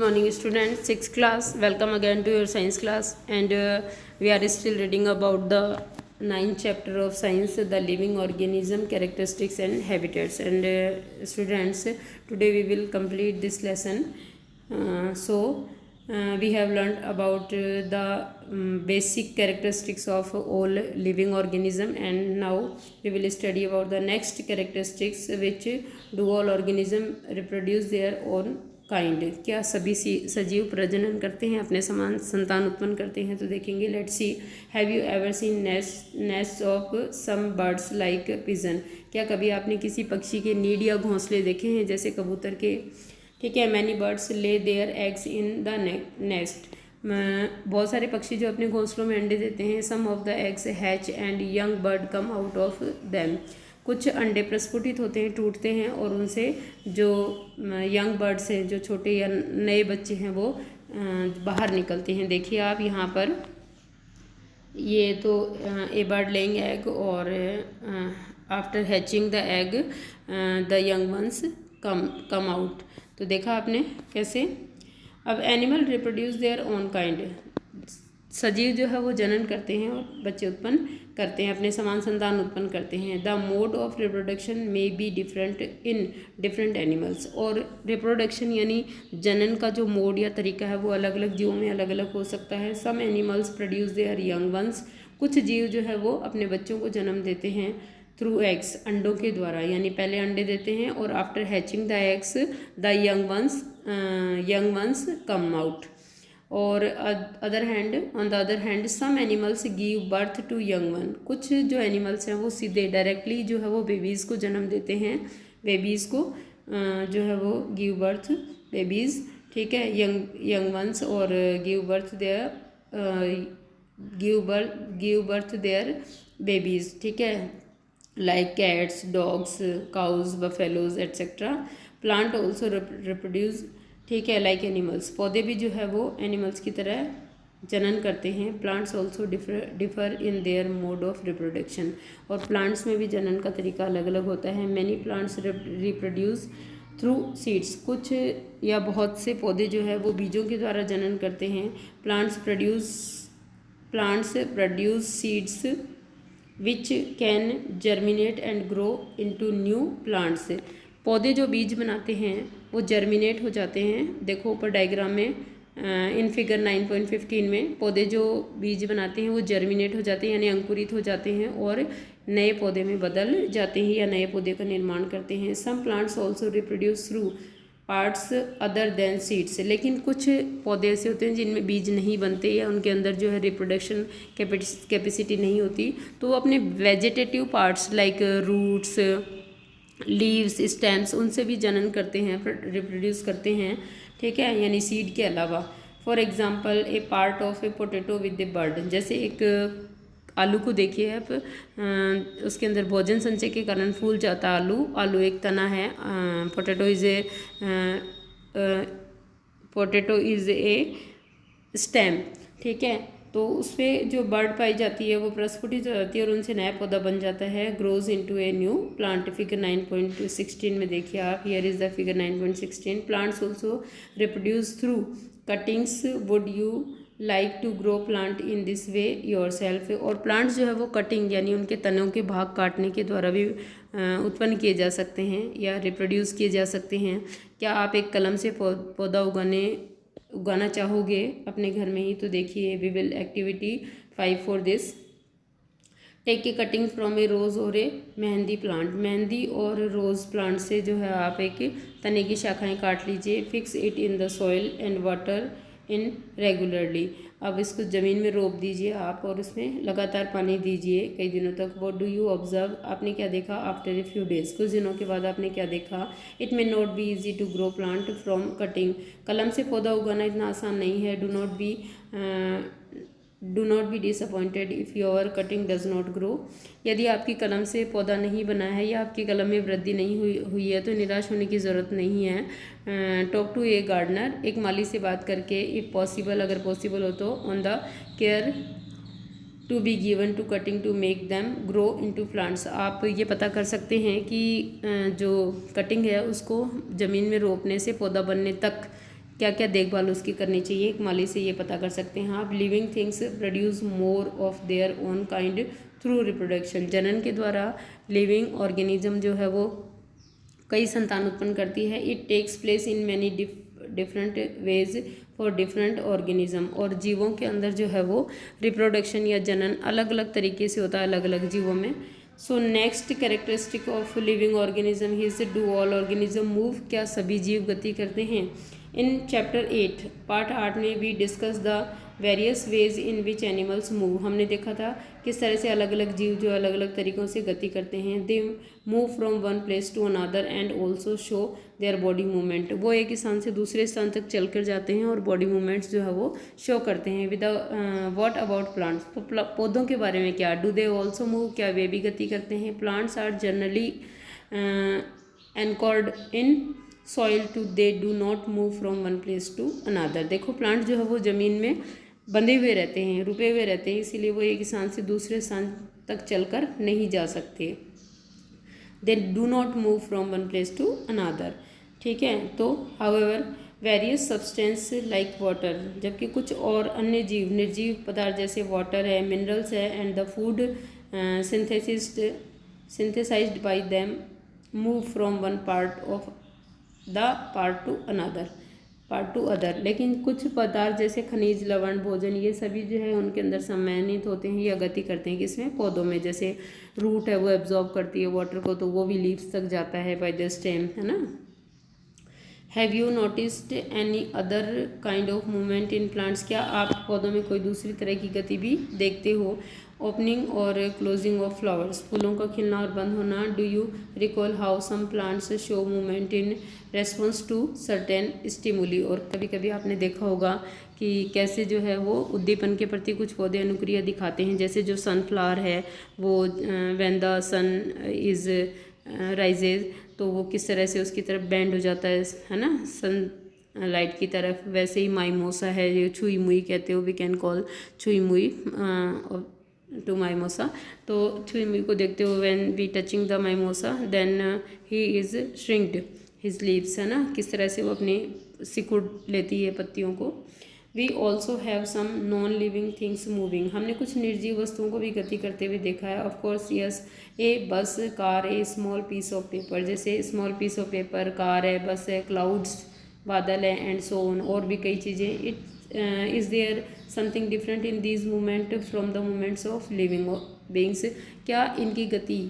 Morning students, 6th class, welcome again to your science class, and we are still reading about the 9th chapter of science, the living organism, characteristics and habitats. And students, today we will complete this lesson. We have learned about the basic characteristics of all living organism, and now we will study about the next characteristics, which do all organism reproduce their own kind, क्या सभी सजीव प्रजनन करते हैं, अपने समान संतान उत्पन्न करते हैं। तो देखेंगे, let's see, have you ever seen nest of some birds like pigeon, क्या कभी आपने किसी पक्षी के नीड या घोंसले देखे हैं जैसे कबूतर के। ठीक है, many birds lay their eggs in the nest, बहुत सारे पक्षी जो अपने घोंसलों में अंडे देते हैं। Some of the eggs hatch and young bird come out of them, कुछ अंडे प्रस्फुटित होते हैं, टूटते हैं, और उनसे जो यंग बर्ड्स हैं, जो छोटे या नए बच्चे हैं, वो बाहर निकलते हैं। देखिए आप यहाँ पर, ये तो ए बर्ड लेइंग एग, और after hatching the egg the young ones come out. तो देखा आपने कैसे। अब animal reproduce their own kind, सजीव जो है वो जनन करते हैं और बच्चे उत्पन्न करते हैं, अपने समान संतान उत्पन्न करते हैं। The mode of reproduction may be different in different animals, और रिप्रोडक्शन यानी जनन का जो मोड या तरीका है वो अलग अलग जीवों में अलग अलग हो सकता है। Some animals produce their young ones, कुछ जीव जो है वो अपने बच्चों को जन्म देते हैं थ्रू एग्स, अंडों के द्वारा, यानी पहले अंडे देते हैं और after hatching the eggs the young ones come out. और on the other hand some animals give birth to young one, कुछ जो एनिमल्स हैं वो सीधे डायरेक्टली जो है वो बेबीज़ को जन्म देते हैं, बेबीज़ को जो है वो गिव बर्थ बेबीज़, ठीक है, यंग वंस, और गिव बर्थ देयर बेबीज़, ठीक है, like cats, dogs, cows, buffaloes etcetera. Plant also reproduce, ठीक है, लाइक एनिमल्स, पौधे भी जो है वो एनिमल्स की तरह जनन करते हैं। Plants also differ in their mode of reproduction, और प्लांट्स में भी जनन का तरीका अलग अलग होता है। Many plants reproduce through seeds, कुछ या बहुत से पौधे जो है वो बीजों के द्वारा जनन करते हैं। Plants produce seeds which can germinate and grow into new plants, पौधे जो बीज बनाते हैं वो जर्मिनेट हो जाते हैं। देखो ऊपर डायग्राम में इन फिगर 9.15 में, पौधे जो बीज बनाते हैं वो जर्मिनेट हो जाते हैं, यानी अंकुरित हो जाते हैं और नए पौधे में बदल जाते हैं या नए पौधे का निर्माण करते हैं। Some plants also reproduce through parts other than seeds, लेकिन कुछ पौधे ऐसे होते हैं जिनमें बीज नहीं बनते या उनके अंदर जो है रिप्रोडक्शन कैपेसिटी नहीं होती, तो वो अपने vegetative parts like roots, leaves, stems, उनसे भी जनन करते हैं, रिप्रोड्यूस करते हैं, ठीक है, यानी सीड के अलावा। For example A part of A potato with A bird, जैसे एक आलू को देखिए आप, उसके अंदर भोजन संचय के कारण फूल जाता आलू एक तना है। पोटैटो इज़ ए स्टेम, ठीक है, तो उस पर जो बर्ड पाई जाती है वो प्रस्फुटित हो जाती है और उनसे नया पौधा बन जाता है, grows into a new plant. Figure 9.16 में देखिए आप, here is the figure 9.16। Plants also reproduce through cuttings, would you like to grow plant in this way yourself, और प्लांट्स जो है वो कटिंग यानी उनके तनों के भाग काटने के द्वारा भी उत्पन्न किए जा सकते हैं या रिप्रोड्यूस किए जा सकते हैं। क्या आप एक कलम से पौधा उगाना चाहोगे अपने घर में ही? तो देखिए, we will activity 5 for this. Take a cutting from a rose और ए मेहंदी प्लांट, मेहंदी और रोज़ प्लांट से जो है आप एक तने की शाखाएं काट लीजिए। Fix it in the soil and water in regularly, अब इसको ज़मीन में रोप दीजिए आप और उसमें लगातार पानी दीजिए कई दिनों तक। व्हाट डू यू ऑब्जर्व, आपने क्या देखा? आफ्टर ए फ्यू डेज, कुछ दिनों के बाद आपने क्या देखा? It may not be easy to grow plant from cutting, कलम से पौधा उगाना इतना आसान नहीं है। Do not be disappointed if your cutting does not grow, यदि आपकी कलम से पौधा नहीं बना है या आपकी कलम में वृद्धि नहीं हुई है तो निराश होने की ज़रूरत नहीं है। टॉक टू ए गार्डनर, एक माली से बात करके, इफ़ पॉसिबल, अगर पॉसिबल हो तो, on the care to be given to cutting to make them grow into plants, आप ये पता कर सकते हैं कि जो कटिंग है उसको ज़मीन में रोपने से पौधा बनने तक क्या क्या देखभाल उसकी करनी चाहिए, एक माली से ये पता कर सकते हैं आप। Living things produce more of their own kind through reproduction. जनन के द्वारा लिविंग ऑर्गेनिज्म जो है वो कई संतान उत्पन्न करती है। It takes place in many different ways for different organism. और जीवों के अंदर जो है वो रिप्रोडक्शन या जनन अलग अलग तरीके से होता है अलग अलग जीवों में। So next characteristic of living organism is do all organism move. क्या सभी जीव गति करते हैं। इन चैप्टर 8 पार्ट 8 में we discuss the various ways in which animals move. हमने देखा था किस तरह से अलग अलग जीव जो अलग अलग तरीक़ों से गति करते हैं। They move from one place to another and also show their body movement. वो एक स्थान से दूसरे स्थान तक चल कर जाते हैं और बॉडी मूवमेंट्स जो है वो शो करते हैं। With what about plants. तो पौधों के बारे में क्या, डू दे ऑल्सो मूव, क्या वे भी गति करते हैं। Plants are generally anchored in soil to they do not move from one place to another. देखो प्लांट जो है वो ज़मीन में बंधे हुए रहते हैं, रुके हुए रहते हैं, इसीलिए वो एक स्थान से दूसरे स्थान तक चलकर नहीं जा सकते। They do not move from one place to another. ठीक है। तो however various substance like water, जबकि कुछ और अन्य जीव निर्जीव पदार्थ जैसे वाटर है, मिनरल्स है and the food synthesized by them move from one part of the part to other. लेकिन कुछ पदार्थ जैसे खनिज, लवण, भोजन, ये सभी जो है उनके अंदर सम्मानित होते हैं या गति करते हैं। किसमें, पौधों में। जैसे रूट है वो एब्जॉर्ब करती है वाटर को, तो वो भी लीव्स तक जाता है बाय द स्टेम, है ना। Have you noticed any other kind of movement in plants. क्या आप पौधों में कोई दूसरी तरह की गति भी देखते हो। ओपनिंग और क्लोजिंग ऑफ फ्लावर्स, फूलों का खिलना और बंद होना। Do you recall how some plants show movement in response to certain stimuli. और कभी कभी आपने देखा होगा कि कैसे जो है वो उद्दीपन के प्रति कुछ पौधे अनुक्रिया दिखाते हैं। जैसे जो सनफ्लावर है वो when the sun is rises, तो वो किस तरह से उसकी तरफ बेंड हो जाता है ना, सन लाइट की तरफ। वैसे ही माइमोसा है, ये छुई मुई कहते हो, वी कैन कॉल छुई मुई टू माइमोसा। तो छुई मुई को देखते हो, when we touching the mimosa then he is shrinked his leaves, है ना, किस तरह से वो अपनी सिकुड़ लेती है पत्तियों को। We also have some non living things moving. हमने कुछ निर्जीव वस्तुओं को भी गति करते हुए देखा है। Of course yes, a bus, car, a small piece of paper. जैसे small piece of paper, car है, बस है, क्लाउड्स बादल है एंड सो ऑन, और भी कई चीज़ें। It is there something different in these movement from the movements of living beings. क्या इनकी गति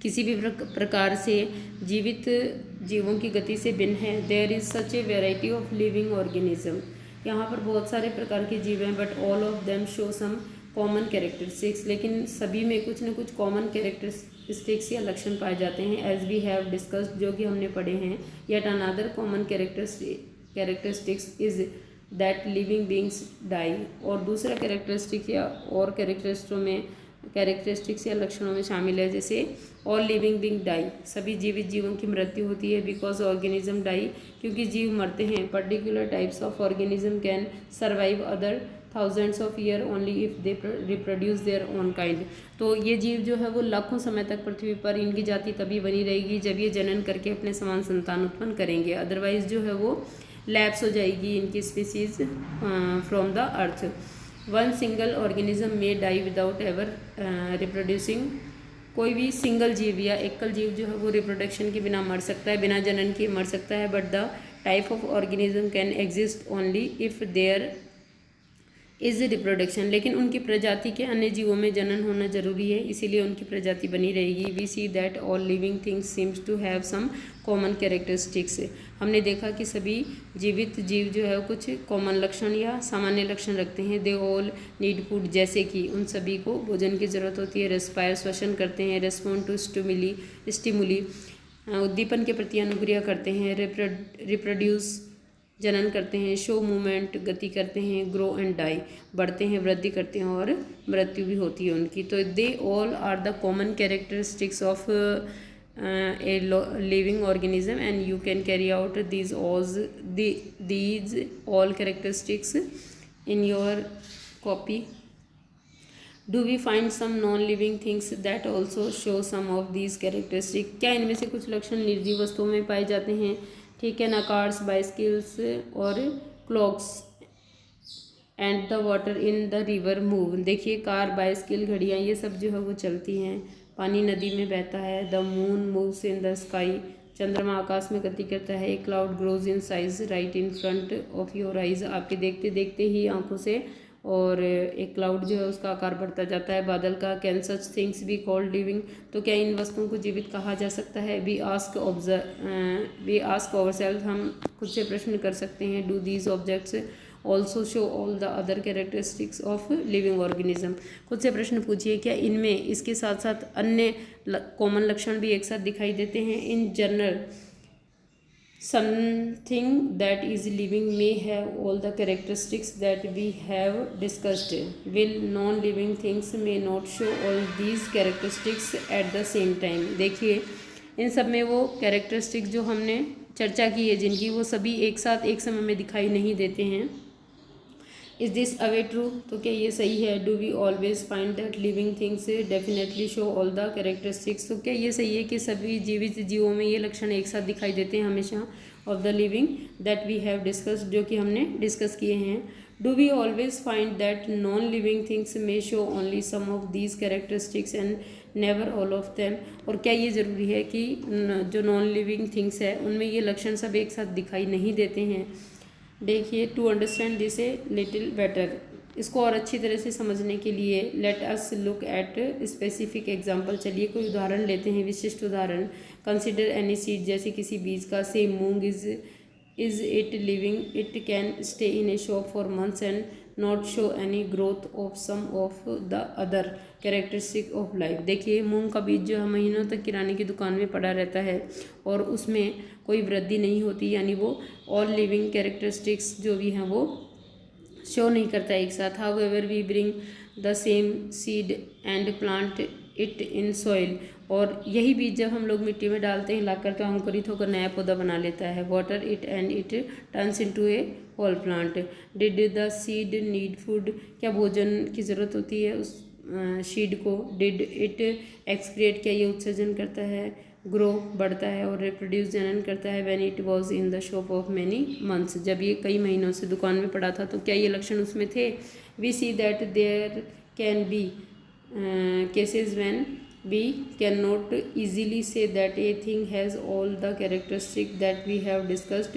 किसी भी प्रकार से जीवित जीवों की गति से भिन्न है। There is such a variety of living organism. यहाँ पर बहुत सारे प्रकार के जीव हैं, but all of them show some common characteristics. लेकिन सभी में कुछ न कुछ कॉमन कैरेक्टरिस्टिक्स या लक्षण पाए जाते हैं। एज वी हैव डिस्कस्ड, जो कि हमने पढ़े हैं। Yet another common characteristics is that living beings die. और दूसरा कैरेक्टरिस्टिक या और कैरेक्टरिस्टिक्स या लक्षणों में शामिल है, जैसे ऑल लिविंग बींग डाई, सभी जीवित जीवों की मृत्यु होती है। बिकॉज ऑर्गेनिज्म डाई, क्योंकि जीव मरते हैं। Particular types of organism can survive other thousands of year only if they reproduce their own kind. तो ये जीव जो है वो लाखों समय तक पृथ्वी पर, इनकी जाति तभी बनी रहेगी जब ये जनन करके अपने समान संतान उत्पन्न करेंगे। अदरवाइज जो है वो लैप्स हो जाएगी इनकी species from the earth. One single organism may die without ever reproducing. कोई भी सिंगल जीव या एकल जीव जो है वो रिप्रोडक्शन के बिना मर सकता है, बिना जनन के मर सकता है। But the type of organism can exist only if there is reproduction. लेकिन उनकी प्रजाति के अन्य जीवों में जनन होना जरूरी है, इसीलिए उनकी प्रजाति बनी रहेगी। We see that all living things seems to have some common characteristics. हमने देखा कि सभी जीवित जीव जो है कुछ कॉमन लक्षण या सामान्य लक्षण रखते हैं। दे ऑल नीड फूड, जैसे कि उन सभी को भोजन की ज़रूरत होती है। रेस्पायर, श्वसन करते हैं। रेस्पॉन्ड टू स्टिमुली, उद्दीपन के प्रति अनुक्रिया करते हैं। रिप्रोड्यूस, जनन करते हैं। शो मूवमेंट, गति करते हैं। ग्रो एंड डाई, बढ़ते हैं, वृद्धि करते हैं और मृत्यु भी होती है उनकी। तो they all are the common characteristics of a living organism and you can carry out these all characteristics in your copy. Do we find some non-living things that also show some of these characteristics? क्या इनमें से कुछ लक्षण निर्जीव वस्तुओं में पाए जाते हैं ठीक है ना, कार्स, बाइसिकल्स और clocks and the water in the river move. देखिए कार, बाइसिकल, घड़ियाँ ये सब जो है वो चलती हैं, पानी नदी में बहता है। The moon moves in the sky, चंद्रमा आकाश में गति करता है। ए cloud grows in size right in front of your eyes, आपके देखते देखते ही आंखों से, और एक क्लाउड जो है उसका आकार बढ़ता जाता है बादल का। Can such things be called living, तो क्या इन वस्तुओं को जीवित कहा जा सकता है। वी आस्क आवरसेल्फ, हम खुद से प्रश्न कर सकते हैं। Do these objects also show all the other characteristics of living organism, खुद से प्रश्न पूछिए क्या इनमें इसके साथ साथ अन्य कॉमन लक्षण भी एक साथ दिखाई देते हैं। In general something that is living may have all the characteristics that we have discussed, will non-living things may not show all these characteristics at the same time। देखिए इन सब में वो कैरेक्टरिस्टिक्स जो हमने चर्चा की है जिनकी, वो सभी एक साथ एक समय में दिखाई नहीं देते हैं। इज़ दिस अवे ट्रू, तो क्या ये सही है। Do we always find that living things definitely show all the characteristics, तो क्या ये सही है कि सभी जीवित जीवों में ये लक्षण एक साथ दिखाई देते हैं हमेशा। Of the living that we have discussed, जो कि हमने डिस्कस किए हैं। Do we always find that non living things may show only some of these characteristics and never all of them, और क्या ये ज़रूरी है कि जो नॉन लिविंग थिंग्स है उनमें ये लक्षण सब एक साथ दिखाई नहीं देते हैं। देखिए to understand this a little better, इसको और अच्छी तरह से समझने के लिए let us look at specific example, चलिए कोई उदाहरण लेते हैं, विशिष्ट उदाहरण। कंसिडर एनी सीड, जैसे किसी बीज का। से moong is it living, it can stay in a shop for months and not show any growth of some of the other characteristic of life. देखिए मूंग का बीज जो है महीनों तक किराने की दुकान में पड़ा रहता है और उसमें कोई वृद्धि नहीं होती, यानी वो ऑल लिविंग कैरेक्टरिस्टिक्स जो भी हैं वो शो नहीं करता एक साथ। However we bring the same seed and plant it in soil, और यही बीज जब हम लोग मिट्टी में डालते हैं लाकर, तो अंकुरित होकर नया पौधा बना लेता है। Water it and it turns into a whole plant. Did the seed need food, क्या भोजन की ज़रूरत होती है उस सीड को। डिड इट एक्सक्रिएट, क्या ये उत्सर्जन करता है। ग्रो बढ़ता है और रिप्रोड्यूस जनन करता है। When it was in the shop of many months, जब ये कई महीनों से दुकान में पड़ा था, तो क्या ये लक्षण उसमें थे। We see that there can be cases when we cannot easily say that a thing has all the characteristics that we have discussed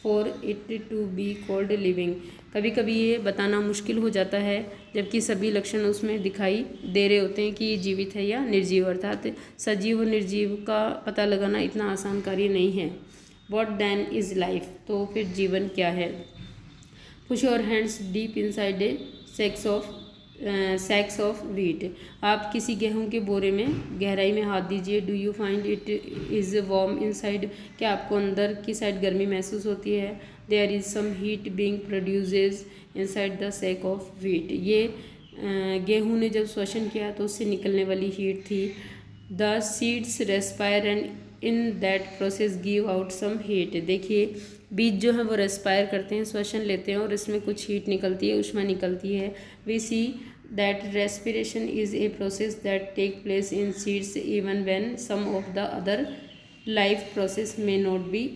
for it to be called living। कभी कभी ये बताना मुश्किल हो जाता है जबकि सभी लक्षण उसमें दिखाई दे रहे होते हैं कि ये जीवित है या निर्जीव, अर्थात सजीव और निर्जीव का पता लगाना इतना आसान कार्य नहीं है। What then is life, तो फिर जीवन क्या है। Push your hands deep inside a sacks of wheat, आप किसी गेहूं के बोरे में गहराई में हाथ दीजिए। Do you find it is warm inside, क्या आपको अंदर की साइड गर्मी महसूस होती है। There is some heat being produces inside the sack of wheat, ये गेहूं ने जब श्वसन किया तो उससे निकलने वाली हीट थी। The seeds respire and in that process give out some heat, देखिए बीज जो है वो रेस्पायर करते हैं, श्वसन लेते हैं और इसमें कुछ हीट निकलती है, ऊष्मा निकलती है। We see that respiration is a process that take place in seeds even when some of the other life process may not be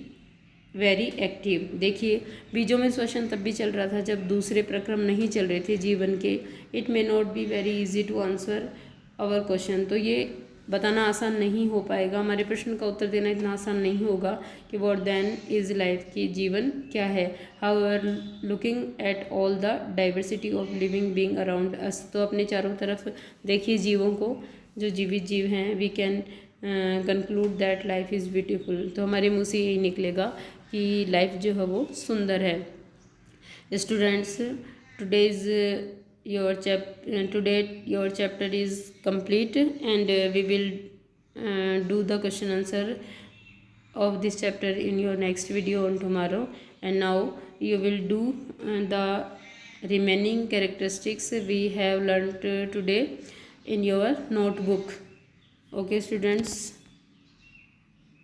very active. देखिए बीजों में श्वसन तब भी चल रहा था जब दूसरे प्रक्रम नहीं चल रहे थे जीवन के। It may not be very easy to answer our question, तो ये बताना आसान नहीं हो पाएगा, हमारे प्रश्न का उत्तर देना इतना आसान नहीं होगा कि व्हाट देन इज़ लाइफ, की जीवन क्या है। However looking at all the diversity of living being around us, तो अपने चारों तरफ देखिए जीवों को, जो जीवित जीव हैं। We can conclude that life is beautiful, तो हमारे मुँह से यही निकलेगा कि लाइफ जो है वो सुंदर है। Students today's today your chapter is complete, and we will do the question answer of this chapter in your next video on tomorrow. And now you will do the remaining characteristics we have learnt today in your notebook. Okay students.